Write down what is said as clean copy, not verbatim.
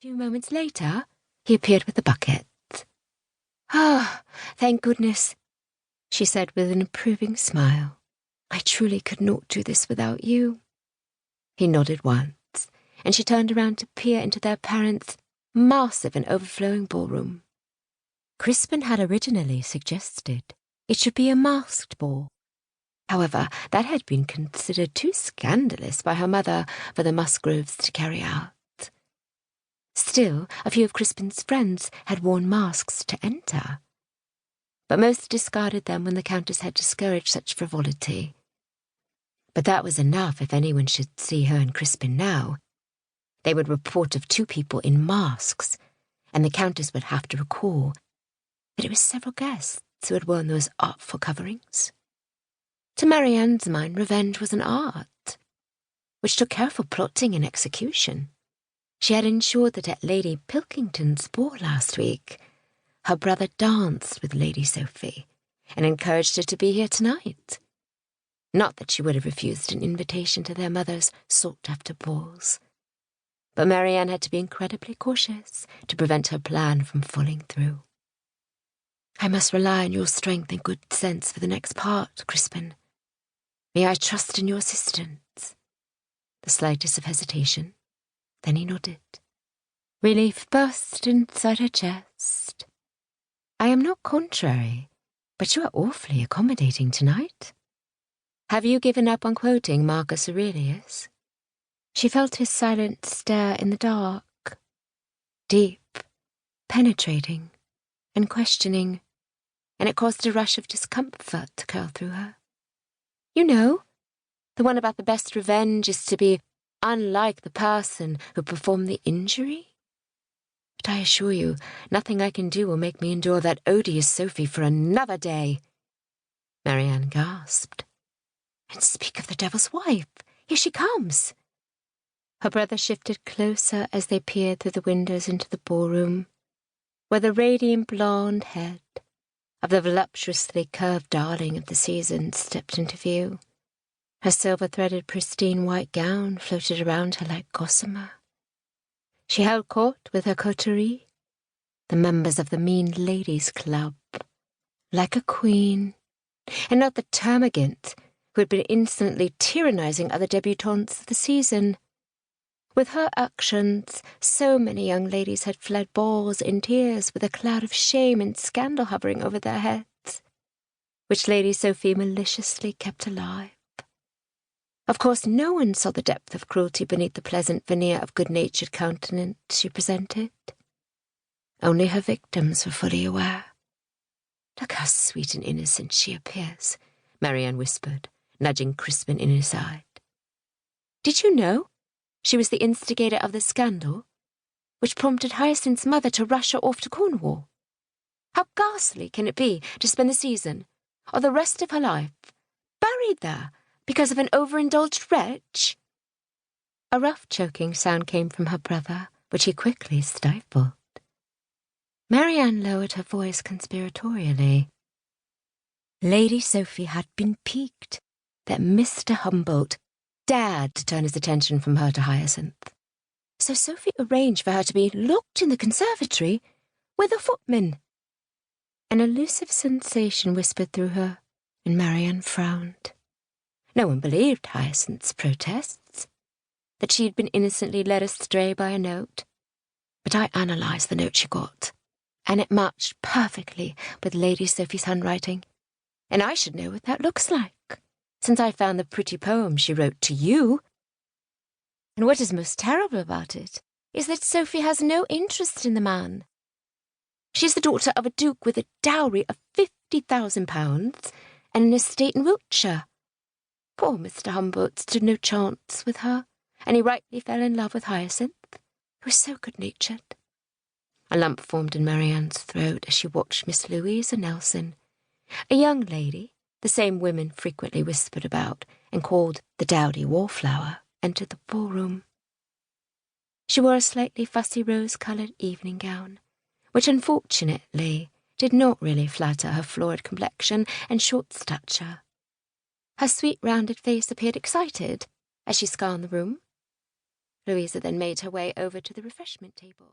few moments later, he appeared with the bucket. "Ah, thank goodness," she said with an approving smile. "I truly could not do this without you." He nodded once, and she turned around to peer into their parents' massive and overflowing ballroom. Crispin had originally suggested it should be a masked ball. However, that had been considered too scandalous by her mother for the Musgroves to carry out. Still, a few of Crispin's friends had worn masks to enter, but most discarded them when the Countess had discouraged such frivolity. But that was enough if anyone should see her and Crispin now. They would report of two people in masks, and the Countess would have to recall that it was several guests who had worn those artful coverings. To Maryann's mind, revenge was an art, which took careful plotting and execution. She had ensured that at Lady Pilkington's ball last week, her brother danced with Lady Sophie and encouraged her to be here tonight. Not that she would have refused an invitation to their mother's sought-after balls, but Maryann had to be incredibly cautious to prevent her plan from falling through. "I must rely on your strength and good sense for the next part, Crispin. May I trust in your assistance?" The slightest of hesitation. Then he nodded. Relief burst inside her chest. "I am not contrary, but you are awfully accommodating tonight. Have you given up on quoting Marcus Aurelius?" She felt his silent stare in the dark, deep, penetrating, and questioning, and it caused a rush of discomfort to curl through her. "You know, the one about the best revenge is to be unlike the person who performed the injury? But I assure you, nothing I can do will make me endure that odious Sophie for another day." Maryann gasped. "And speak of the devil's wife, here she comes." Her brother shifted closer as they peered through the windows into the ballroom, where the radiant blonde head of the voluptuously curved darling of the season stepped into view. Her silver-threaded pristine white gown floated around her like gossamer. She held court with her coterie, the members of the Mean Ladies' Club, like a queen, and not the termagant who had been insolently tyrannizing other debutantes of the season. With her actions, so many young ladies had fled balls in tears with a cloud of shame and scandal hovering over their heads, which Lady Sophie maliciously kept alive. Of course, no one saw the depth of cruelty beneath the pleasant veneer of good-natured countenance she presented. Only her victims were fully aware. "Look how sweet and innocent she appears," Maryann whispered, nudging Crispin in his side. "Did you know she was the instigator of the scandal, which prompted Hyacinth's mother to rush her off to Cornwall? How ghastly can it be to spend the season, or the rest of her life, buried there because of an overindulged wretch?" A rough choking sound came from her brother, which he quickly stifled. Maryann lowered her voice conspiratorially. Lady Sophie had been piqued that Mr. Humboldt dared to turn his attention from her to Hyacinth. So Sophie arranged for her to be locked in the conservatory with a footman. An elusive sensation whispered through her, and Maryann frowned. No one believed Hyacinth's protests, that she had been innocently led astray by a note. But I analysed the note she got, and it matched perfectly with Lady Sophie's handwriting. And I should know what that looks like, since I found the pretty poem she wrote to you. And what is most terrible about it is that Sophie has no interest in the man. She is the daughter of a duke with a dowry of £50,000 and an estate in Wiltshire. Poor Mr. Humboldt stood no chance with her, and he rightly fell in love with Hyacinth, who was so good-natured. A lump formed in Maryann's throat as she watched Miss Louisa Nelson, a young lady the same women frequently whispered about and called the dowdy wallflower, enter the ballroom. She wore a slightly fussy rose-coloured evening gown, which unfortunately did not really flatter her florid complexion and short stature. Her sweet rounded face appeared excited as she scanned the room. Louisa then made her way over to the refreshment table.